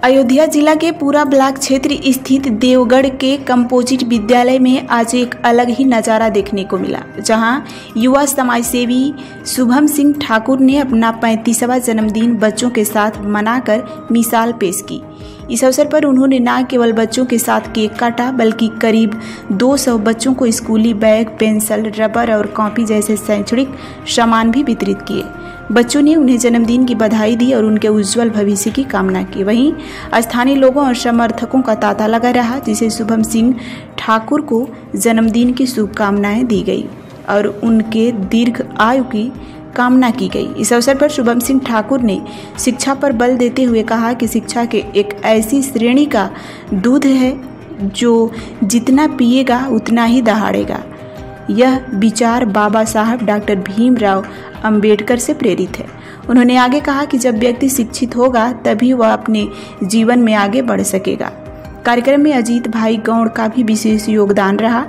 अयोध्या जिला के पूरा ब्लॉक क्षेत्र स्थित देवगढ़ के कंपोजिट विद्यालय में आज एक अलग ही नज़ारा देखने को मिला, जहां युवा समाजसेवी शुभम सिंह ठाकुर ने अपना 35वां जन्मदिन बच्चों के साथ मनाकर मिसाल पेश की। इस अवसर पर उन्होंने न केवल बच्चों के साथ केक काटा, बल्कि करीब 200 बच्चों को स्कूली बैग, पेंसिल, रबर और कॉपी जैसे शैक्षणिक सामान भी वितरित किए। बच्चों ने उन्हें जन्मदिन की बधाई दी और उनके उज्जवल भविष्य की कामना की। वहीं स्थानीय लोगों और समर्थकों का तांता लगा रहा, जिसे शुभम सिंह ठाकुर को जन्मदिन की शुभकामनाएं दी गई और उनके दीर्घ आयु की कामना की गई। इस अवसर पर शुभम सिंह ठाकुर ने शिक्षा पर बल देते हुए कहा कि शिक्षा के एक ऐसी श्रेणी का दूध है जो जितना पिएगा उतना ही दहाड़ेगा। यह विचार बाबा साहब डॉक्टर भीमराव अंबेडकर से प्रेरित है। उन्होंने आगे कहा कि जब व्यक्ति शिक्षित होगा तभी वह अपने जीवन में आगे बढ़ सकेगा। कार्यक्रम में अजीत भाई गौड़ का भी विशेष योगदान रहा।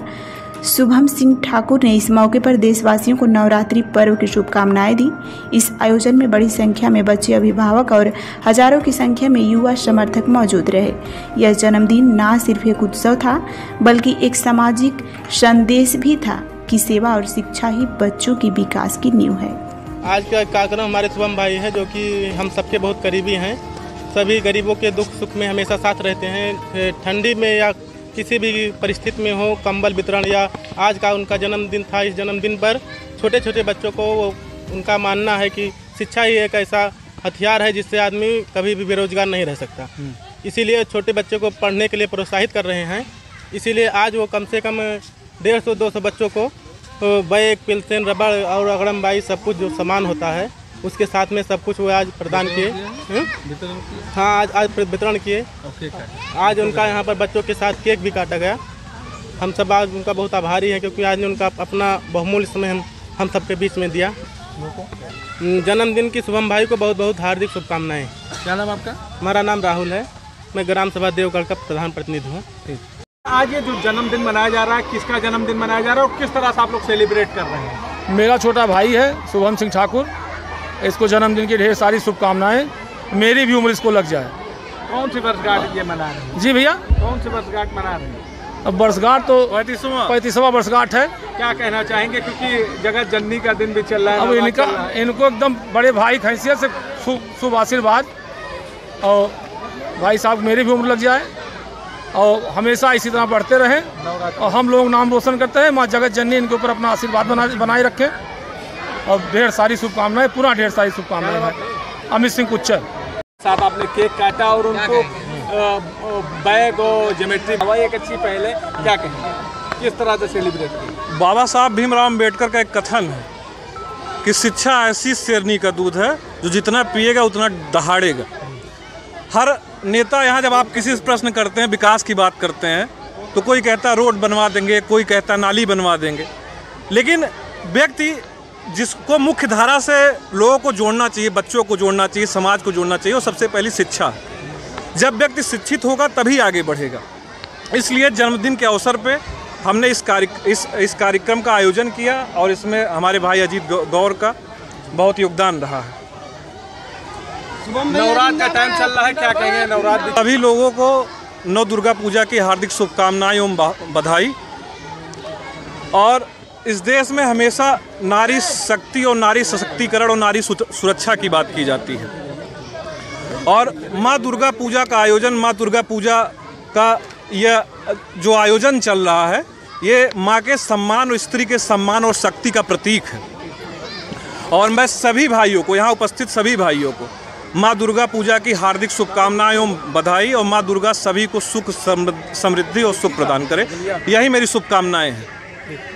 शुभम सिंह ठाकुर ने इस मौके पर देशवासियों को नवरात्रि पर्व की शुभकामनाएं दी। इस आयोजन में बड़ी संख्या में बच्चे, अभिभावक और हजारों की संख्या में युवा समर्थक मौजूद रहे। यह जन्मदिन न सिर्फ एक उत्सव था, बल्कि एक सामाजिक संदेश भी था कि सेवा और शिक्षा ही बच्चों की विकास की नींव है। आज का कार्यक्रम हमारे शुभम भाई है, जो कि हम सबके बहुत करीबी हैं। सभी गरीबों के दुख सुख में हमेशा साथ रहते हैं। ठंडी में या किसी भी परिस्थिति में हो, कंबल वितरण, या आज का उनका जन्मदिन था। इस जन्मदिन पर छोटे छोटे बच्चों को उनका मानना है कि शिक्षा ही एक ऐसा हथियार है जिससे आदमी कभी भी बेरोजगार नहीं रह सकता। इसीलिए छोटे बच्चों को पढ़ने के लिए प्रोत्साहित कर रहे हैं। इसीलिए आज वो कम से कम 150-200 बच्चों को बैग, पेंसिल, रबर और अगड़मबाई सब कुछ जो सामान होता है उसके साथ में सब कुछ वो आज प्रदान किए। हाँ, आज वितरण किए। आज उनका यहाँ पर बच्चों के साथ केक भी काटा गया। हम सब आज उनका बहुत आभारी हैं, क्योंकि आज ने उनका अपना बहुमूल्य समय हम सबके बीच में दिया। जन्मदिन की शुभम भाई को बहुत बहुत हार्दिक शुभकामनाएं। क्या नाम आपका? हमारा नाम राहुल है। मैं ग्राम सभा देवगढ़ का प्रधान प्रतिनिधि हूँ। आज ये जो जन्मदिन मनाया जा रहा है, किसका जन्मदिन मनाया जा रहा है और किस तरह से आप लोग सेलिब्रेट कर रहे हैं? मेरा छोटा भाई है शुभम सिंह ठाकुर। इसको जन्मदिन की ढेर सारी शुभकामनाएं। मेरी भी उम्र इसको लग जाए। कौन सी वर्षगांठ ये मना रहे हैं? जी भैया, कौन सी वर्षगांठ मना रहे हैं? अब वर्षगांठ तो 35वां वर्षगांठ है। क्या कहना चाहेंगे, क्योंकि जगत जननी का दिन भी चल रहा है। अब इनको एकदम बड़े भाई की हैसियत से शुभ आशीर्वाद, और भाई साहब मेरी भी उम्र लग जाए और हमेशा इसी तरह बढ़ते रहें और हम लोग नाम रोशन करते हैं। माँ जगत जननी इनके ऊपर अपना आशीर्वाद बनाए रखें और ढेर सारी शुभकामनाएं, पूरा ढेर सारी शुभकामनाएं हैं। अमित सिंह कुच्चर साथ आपने केक काटा और उनको बैग और ज्योमेट्री एक अच्छी पहले क्या कहेंगे, किस तरह से सेलिब्रेट किया? बाबा साहब भीमराव अम्बेडकर का एक कथन है कि शिक्षा ऐसी श्रेणी का दूध है जो जितना पिएगा उतना दहाड़ेगा। हर नेता यहाँ जब आप किसी से प्रश्न करते हैं, विकास की बात करते हैं, तो कोई कहता है रोड बनवा देंगे, कोई कहता है नाली बनवा देंगे, लेकिन व्यक्ति जिसको मुख्य धारा से लोगों को जोड़ना चाहिए, बच्चों को जोड़ना चाहिए, समाज को जोड़ना चाहिए, वो सबसे पहली शिक्षा है। जब व्यक्ति शिक्षित होगा तभी आगे बढ़ेगा। इसलिए जन्मदिन के अवसर पे हमने इस कार्यक्रम का आयोजन किया और इसमें हमारे भाई अजीत गौड़ का बहुत योगदान रहा है। नवरात्र का टाइम चल रहा है, क्या कहेंगे? नवरात्र सभी लोगों को नव दुर्गा पूजा की हार्दिक शुभकामनाएं एवं बधाई। और इस देश में हमेशा नारी शक्ति और नारी सशक्तिकरण और नारी सुरक्षा की बात की जाती है, और माँ दुर्गा पूजा का आयोजन, माँ दुर्गा पूजा का यह जो आयोजन चल रहा है, ये माँ के सम्मान और स्त्री के सम्मान और शक्ति का प्रतीक है। और मैं सभी भाइयों को, यहाँ उपस्थित सभी भाइयों को माँ दुर्गा पूजा की हार्दिक शुभकामनाएं एवं बधाई, और माँ दुर्गा सभी को सुख, समृद्धि और सुख प्रदान करे, यही मेरी शुभकामनाएं हैं।